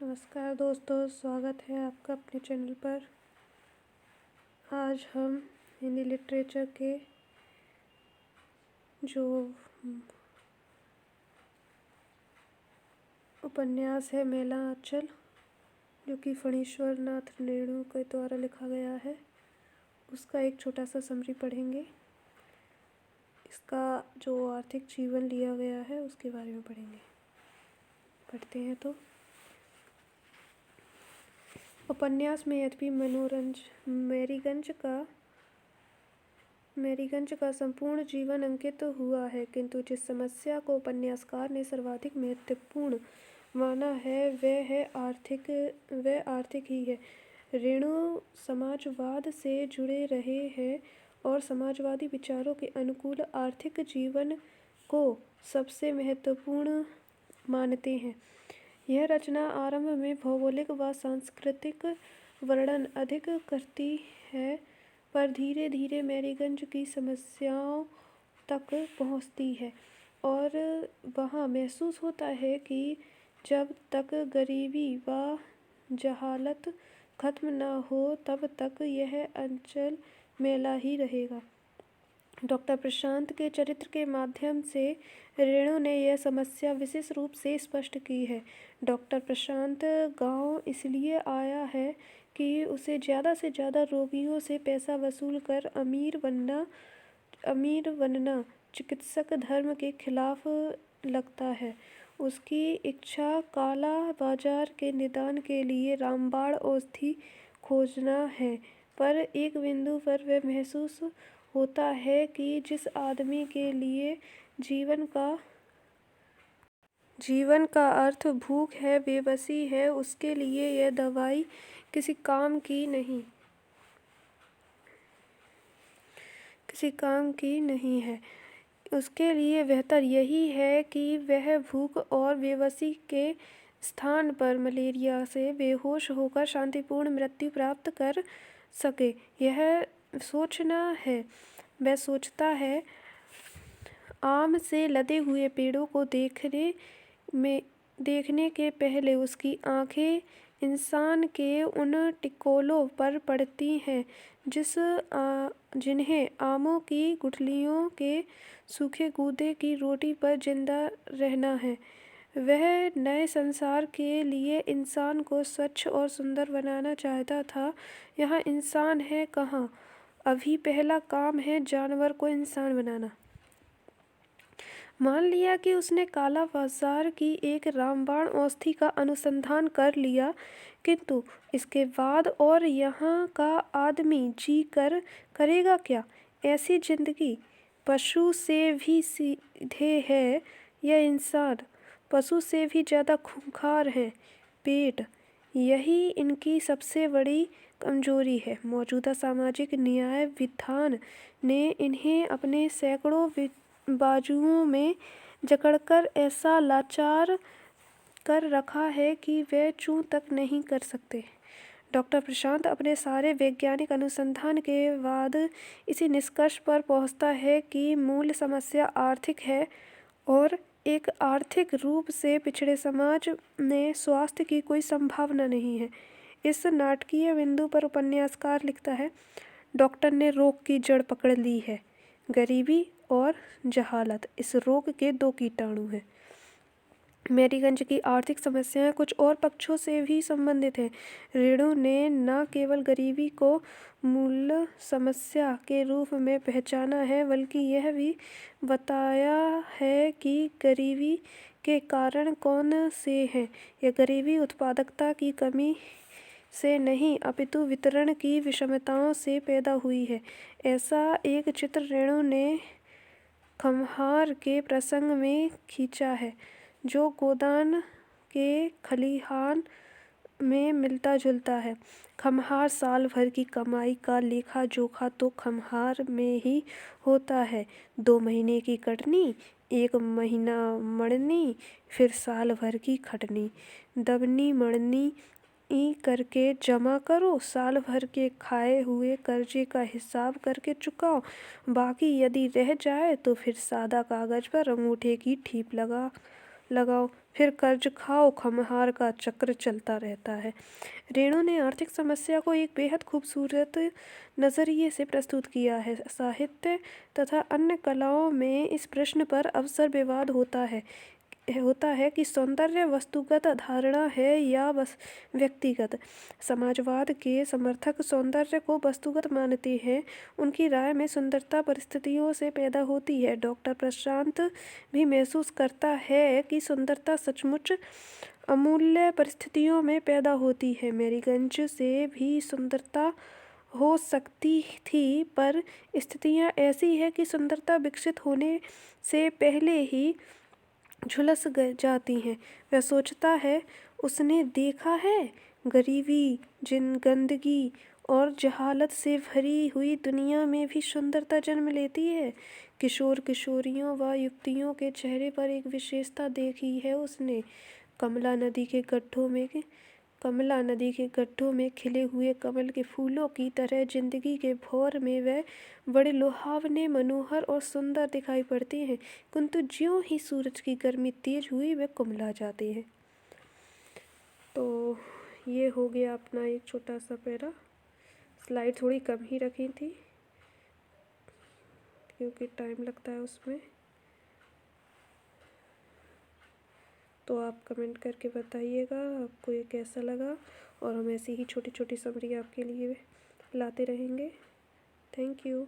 नमस्कार दोस्तों, स्वागत है आपका अपने चैनल पर। आज हम हिंदी लिटरेचर के जो उपन्यास है मेला आंचल, जो कि फणीश्वर नाथ रेणु के द्वारा लिखा गया है, उसका एक छोटा सा समरी पढ़ेंगे। इसका जो आर्थिक जीवन लिया गया है उसके बारे में पढ़ेंगे। पढ़ते हैं तो उपन्यास में यद्यपि मैरीगंज का संपूर्ण जीवन अंकित हुआ है, किंतु जिस समस्या को उपन्यासकार ने सर्वाधिक महत्वपूर्ण माना है वह आर्थिक ही है। रेणु समाजवाद से जुड़े रहे हैं और समाजवादी विचारों के अनुकूल आर्थिक जीवन को सबसे महत्वपूर्ण मानते हैं। यह रचना आरंभ में भौगोलिक व सांस्कृतिक वर्णन अधिक करती है, पर धीरे धीरे मैरीगंज की समस्याओं तक पहुंचती है और वहां महसूस होता है कि जब तक गरीबी व जहालत खत्म न हो तब तक यह अंचल मेला ही रहेगा। डॉक्टर प्रशांत के चरित्र के माध्यम से रेणु ने यह समस्या विशेष रूप से स्पष्ट की है। डॉक्टर प्रशांत गांव इसलिए आया है कि उसे ज़्यादा से ज़्यादा रोगियों से पैसा वसूल कर अमीर बनना चिकित्सक धर्म के खिलाफ लगता है। उसकी इच्छा काला बाजार के निदान के लिए रामबाण औषधि खोजना है, पर एक बिंदु पर वह महसूस होता है कि जिस आदमी के लिए जीवन का अर्थ भूख है, बेबसी है, उसके लिए यह दवाई किसी काम की नहीं है। उसके लिए बेहतर यही है कि वह भूख और बेबसी के स्थान पर मलेरिया से बेहोश होकर शांतिपूर्ण मृत्यु प्राप्त कर सके। यह सोचना है। वह सोचता है, आम से लदे हुए पेड़ों को देखने के पहले उसकी आंखें इंसान के उन टिकोलों पर पड़ती हैं जिन्हें आमों की गुठलियों के सूखे गूदे की रोटी पर जिंदा रहना है। वह नए संसार के लिए इंसान को स्वच्छ और सुंदर बनाना चाहता था। यहाँ इंसान है कहाँ? अभी पहला काम है जानवर को इंसान बनाना। मान लिया कि उसने काला बाजार की एक रामबाण औषधि का अनुसंधान कर लिया, किंतु इसके बाद और यहाँ का आदमी जी कर करेगा क्या? ऐसी जिंदगी पशु से भी सीधे है। यह इंसान पशु से भी ज़्यादा खूंखार है। पेट, यही इनकी सबसे बड़ी कमजोरी है। मौजूदा सामाजिक न्याय विधान ने इन्हें अपने सैकड़ों बाजुओं में जकड़कर ऐसा लाचार कर रखा है कि वे चूं तक नहीं कर सकते। डॉक्टर प्रशांत अपने सारे वैज्ञानिक अनुसंधान के बाद इसी निष्कर्ष पर पहुंचता है कि मूल समस्या आर्थिक है और एक आर्थिक रूप से पिछड़े समाज में स्वास्थ्य की कोई संभावना नहीं है। इस नाटकीय बिंदु पर उपन्यासकार लिखता है, डॉक्टर ने रोग की जड़ पकड़ ली है। गरीबी और जहालत इस रोग के दो कीटाणु हैं। मैरीगंज की आर्थिक समस्याएं कुछ और पक्षों से भी संबंधित हैं। रेणु ने न केवल गरीबी को मूल समस्या के रूप में पहचाना है, बल्कि यह भी बताया है कि गरीबी के कारण कौन से हैं। यह गरीबी उत्पादकता की कमी से नहीं, अपितु वितरण की विषमताओं से पैदा हुई है। ऐसा एक चित्र रेणु ने खमहार के प्रसंग में खींचा है, जो गोदान के खलिहान में मिलता जुलता है। खमहार साल भर की कमाई का लेखा जोखा तो खमहार में ही होता है। 2 महीने की कटनी, 1 महीना मड़नी, फिर साल भर की खटनी। दबनी मड़नी करके जमा करो, साल भर के खाए हुए कर्जे का हिसाब करके चुकाओ। बाकी यदि रह जाए तो फिर सादा कागज पर अंगूठे की ठीप लगा लगाओ फिर कर्ज खाओ, खमहार का चक्र चलता रहता है। रेणु ने आर्थिक समस्या को एक बेहद खूबसूरत नज़रिए से प्रस्तुत किया है। साहित्य तथा अन्य कलाओं में इस प्रश्न पर अवसर विवाद होता है कि सौंदर्य वस्तुगत धारणा है या बस व्यक्तिगत। समाजवाद के समर्थक सौंदर्य को वस्तुगत मानते हैं। उनकी राय में सुंदरता परिस्थितियों से पैदा होती है। डॉक्टर प्रशांत भी महसूस करता है कि सुंदरता सचमुच अमूल्य परिस्थितियों में पैदा होती है। मेरीगंज से भी सुंदरता हो सकती थी, पर स्थितियां ऐसी है कि सुंदरता विकसित होने से पहले ही झुलस जाती हैं। वह सोचता है, उसने देखा है, गरीबी, गंदगी और जहालत से भरी हुई दुनिया में भी सुंदरता जन्म लेती है। किशोर किशोरियों व युवतियों के चेहरे पर एक विशेषता देखी है उसने। कमला नदी के गड्ढों में खिले हुए कमल के फूलों की तरह जिंदगी के भौर में वे बड़े लुभावने, मनोहर और सुंदर दिखाई पड़ते हैं, किंतु ज्यों ही सूरज की गर्मी तेज हुई वे कुमला जाते हैं। तो ये हो गया अपना एक छोटा सा पैरा। स्लाइड थोड़ी कम ही रखी थी क्योंकि टाइम लगता है उसमें। तो आप कमेंट करके बताइएगा आपको ये कैसा लगा, और हम ऐसी ही छोटी छोटी समरी आपके लिए लाते रहेंगे। Thank you.